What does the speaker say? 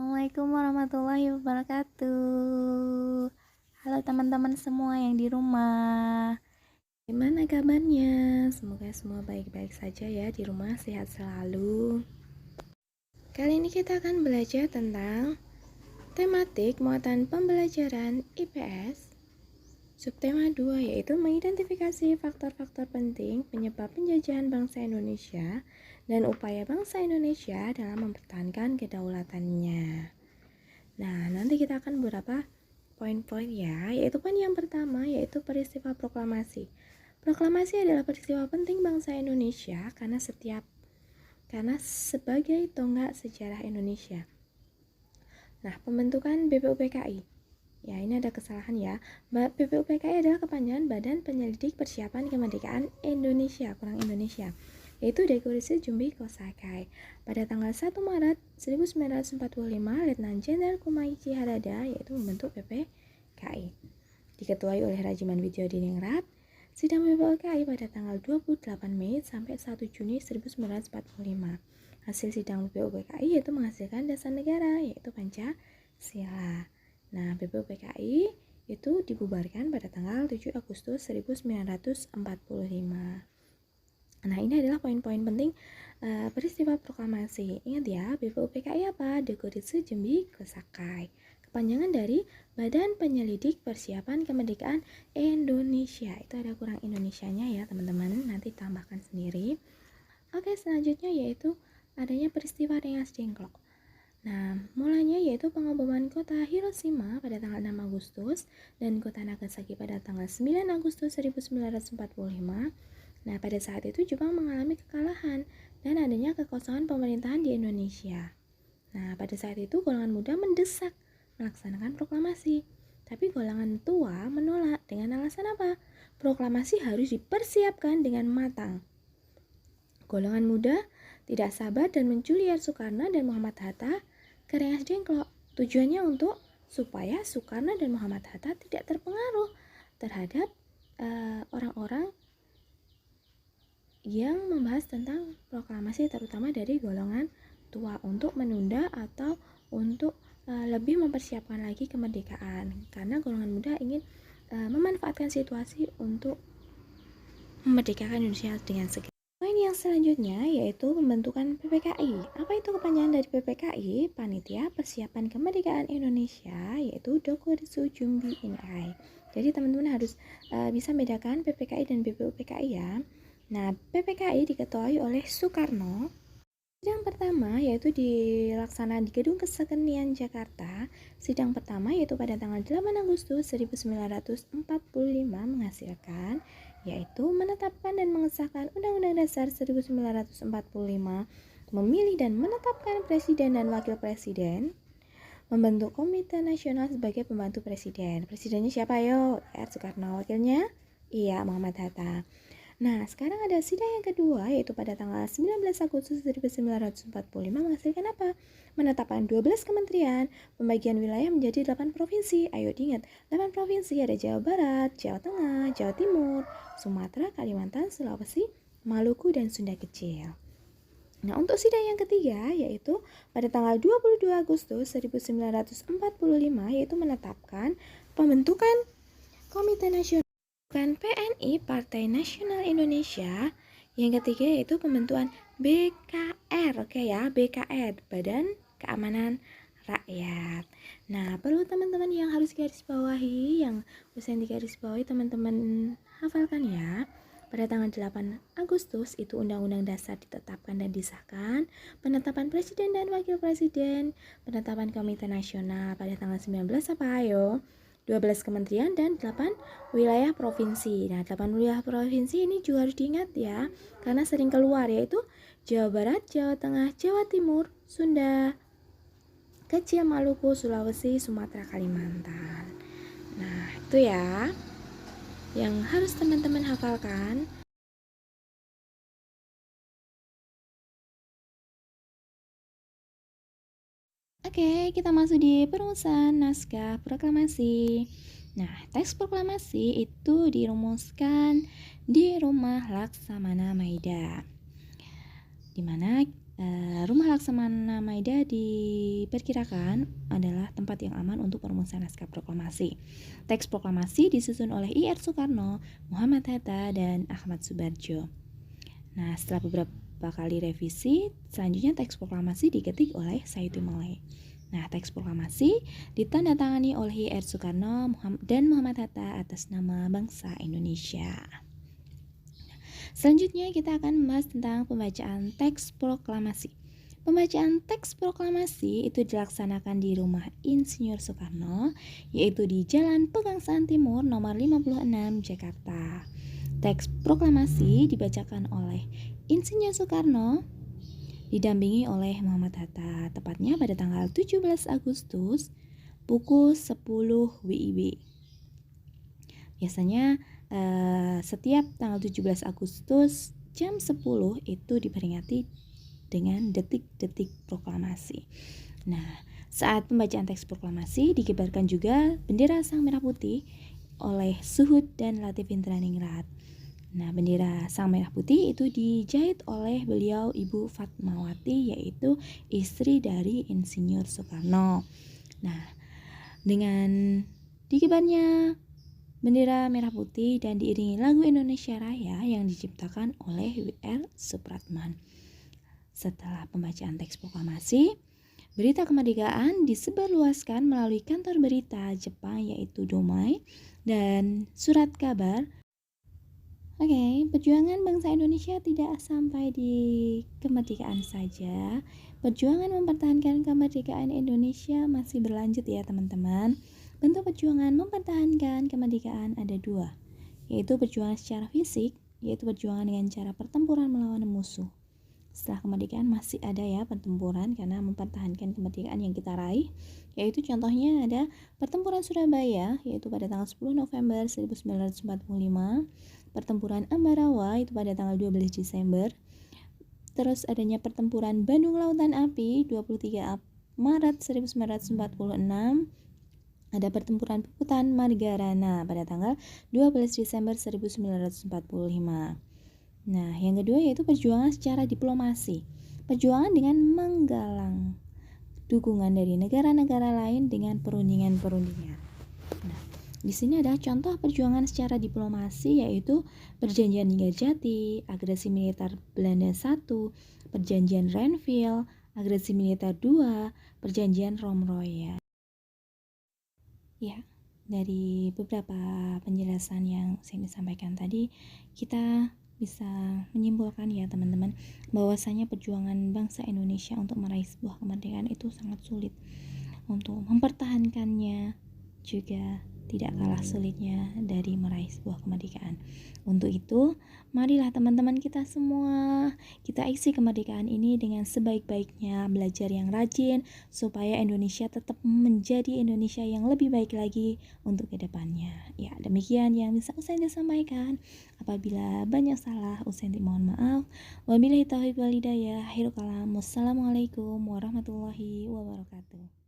Assalamualaikum warahmatullahi wabarakatuh. Halo teman-teman semua yang di rumah. Gimana kabarnya? Semoga semua baik-baik saja ya di rumah, sehat selalu. Kali ini kita akan belajar tentang tematik muatan pembelajaran IPS. Subtema 2 yaitu mengidentifikasi faktor-faktor penting penyebab penjajahan bangsa Indonesia dan upaya bangsa Indonesia dalam mempertahankan kedaulatannya. Nah, nanti kita akan beberapa poin-poin ya, yaitu poin yang pertama yaitu peristiwa proklamasi. Proklamasi adalah peristiwa penting bangsa Indonesia karena sebagai tonggak sejarah Indonesia. Nah, pembentukan BPUPKI. Ya, ini ada kesalahan ya. BPUPKI adalah kepanjangan Badan Penyelidik Persiapan Kemerdekaan Indonesia, kurang Indonesia, yaitu Dekorisi Jumbi Kosakai. Pada tanggal 1 Maret 1945, Letnan Jenderal Kumaichi Harada yaitu membentuk BPKI. Diketuai oleh Rajiman Widyodiningrat, sidang BPUPKI pada tanggal 28 Mei sampai 1 Juni 1945. Hasil sidang BPUPKI yaitu menghasilkan dasar negara, yaitu Pancasila. Nah, BPUPKI itu dibubarkan pada tanggal 7 Agustus 1945. Nah, ini adalah poin-poin penting peristiwa proklamasi. Ingat ya, BPUPKI apa? Dekorisi Jumbi Kosakai. Kepanjangan dari Badan Penyelidik Persiapan Kemerdekaan Indonesia. Itu ada kurang Indonesianya ya, teman-teman. Nanti tambahkan sendiri. Oke, selanjutnya yaitu adanya peristiwa Rengas Dengklok. Nah, mulanya yaitu pengeboman kota Hiroshima pada tanggal 6 Agustus dan kota Nagasaki pada tanggal 9 Agustus 1945. Nah, pada saat itu Jepang mengalami kekalahan dan adanya kekosongan pemerintahan di Indonesia. Nah, pada saat itu golongan muda mendesak melaksanakan proklamasi. Tapi golongan tua menolak dengan alasan apa? Proklamasi harus dipersiapkan dengan matang. Golongan muda tidak sabar dan menculiar Soekarno dan Muhammad Hatta ke Rengas Dengklok. Tujuannya untuk supaya Soekarno dan Muhammad Hatta tidak terpengaruh terhadap orang-orang yang membahas tentang proklamasi, terutama dari golongan tua, untuk menunda atau untuk lebih mempersiapkan lagi kemerdekaan, karena golongan muda ingin memanfaatkan situasi untuk memerdekakan Indonesia dengan segera. Poin yang selanjutnya yaitu pembentukan PPKI. Apa itu kepanjangan dari PPKI? Panitia Persiapan Kemerdekaan Indonesia, yaitu Dekorisi Jumbi Inai. Jadi teman-teman harus bisa bedakan PPKI dan BPUPKI ya. Nah, PPKI diketuai oleh Soekarno. Sidang pertama yaitu dilaksanakan di Gedung Kesenian Jakarta. Sidang pertama yaitu pada tanggal 8 Agustus 1945 menghasilkan yaitu menetapkan dan mengesahkan Undang-Undang Dasar 1945, memilih dan menetapkan presiden dan wakil presiden, membentuk Komite Nasional sebagai pembantu presiden. Presidennya siapa yo? Soekarno. Wakilnya? Iya, Muhammad Hatta. Nah, sekarang ada sidang yang kedua yaitu pada tanggal 19 Agustus 1945 menghasilkan apa? Menetapkan 12 kementerian, pembagian wilayah menjadi 8 provinsi. Ayo diingat, 8 provinsi ada Jawa Barat, Jawa Tengah, Jawa Timur, Sumatera, Kalimantan, Sulawesi, Maluku, dan Sunda Kecil. Nah, untuk sidang yang ketiga yaitu pada tanggal 22 Agustus 1945 yaitu menetapkan pembentukan Komite Nasional PNI Partai Nasional Indonesia. Yang ketiga yaitu pembentukan BKR, oke ya, BKR, Badan Keamanan Rakyat. Nah, perlu teman-teman yang harus garis bawahi, yang bisa digaris bawahi teman-teman hafalkan ya. Pada tanggal 8 Agustus itu Undang-Undang Dasar ditetapkan dan disahkan, penetapan presiden dan wakil presiden, penetapan Komite Nasional pada tanggal 19 apa ayo? 12 kementerian dan 8 wilayah provinsi. Nah, 8 wilayah provinsi ini juga harus diingat ya, karena sering keluar, yaitu Jawa Barat, Jawa Tengah, Jawa Timur, Sunda Kecil, Maluku, Sulawesi, Sumatera, Kalimantan. Nah, itu ya yang harus teman-teman hafalkan. Oke, kita masuk di perumusan naskah proklamasi. Nah, teks proklamasi itu dirumuskan di Rumah Laksamana Maida, di mana Rumah Laksamana Maida diperkirakan adalah tempat yang aman untuk perumusan naskah proklamasi. Teks proklamasi disusun oleh I.R. Soekarno, Muhammad Hatta, dan Ahmad Subarjo. Nah, setelah beberapa kali revisi, selanjutnya teks proklamasi diketik oleh Sayuti Malay. Nah, teks proklamasi ditandatangani oleh I.R. Soekarno dan Muhammad Hatta atas nama bangsa Indonesia. Selanjutnya kita akan membahas tentang pembacaan teks proklamasi. Pembacaan teks proklamasi itu dilaksanakan di rumah Insinyur Soekarno, yaitu di Jalan Pegangsaan Timur nomor 56 Jakarta. Teks proklamasi dibacakan oleh Insinyur Soekarno didampingi oleh Muhammad Hatta, tepatnya pada tanggal 17 Agustus pukul 10 WIB. Biasanya setiap tanggal 17 Agustus jam 10 itu diperingati dengan detik-detik proklamasi. Nah, saat pembacaan teks proklamasi dikibarkan juga bendera Sang Merah Putih oleh Suhud dan Latif Indraningrat. Nah, bendera Sang Merah Putih itu dijahit oleh beliau Ibu Fatmawati, yaitu istri dari Insinyur Soekarno. Nah, dengan dikibarnya bendera merah putih dan diiringi lagu Indonesia Raya yang diciptakan oleh W.R. Supratman. Setelah pembacaan teks proklamasi, berita kemerdekaan disebarluaskan melalui kantor berita Jepang yaitu Domai dan surat kabar. Perjuangan bangsa Indonesia tidak sampai di kemerdekaan saja. Perjuangan mempertahankan kemerdekaan Indonesia masih berlanjut ya teman-teman. Bentuk perjuangan mempertahankan kemerdekaan ada dua, yaitu perjuangan secara fisik, yaitu perjuangan dengan cara pertempuran melawan musuh. Setelah kemerdekaan masih ada ya pertempuran karena mempertahankan kemerdekaan yang kita raih, yaitu contohnya ada pertempuran Surabaya, yaitu pada tanggal 10 November 1945, pertempuran Ambarawa itu pada tanggal 12 Desember, terus adanya pertempuran Bandung Lautan Api 23 Maret 1946, ada pertempuran Puputan Margarana pada tanggal 12 Desember 1945. Nah, yang kedua yaitu perjuangan secara diplomasi. Perjuangan dengan menggalang dukungan dari negara-negara lain dengan perundingan-perundingan. Nah, di sini ada contoh perjuangan secara diplomasi yaitu Perjanjian Linggarjati, agresi militer Belanda 1, Perjanjian Renville, agresi militer 2, Perjanjian Romroya. Ya, dari beberapa penjelasan yang saya sampaikan tadi, kita bisa menyimpulkan ya teman-teman bahwasanya perjuangan bangsa Indonesia untuk meraih sebuah kemerdekaan itu sangat sulit. Untuk mempertahankannya juga tidak kalah sulitnya dari meraih sebuah kemerdekaan. Untuk itu, marilah teman-teman kita semua, kita isi kemerdekaan ini dengan sebaik-baiknya, belajar yang rajin, supaya Indonesia tetap menjadi Indonesia yang lebih baik lagi untuk kedepannya. Ya, demikian yang bisa Usaini sampaikan. Apabila banyak salah, Usaini mohon maaf. Wabillahi taufiq wal hidayah. Akhirul kalam. Wassalamualaikum warahmatullahi wabarakatuh.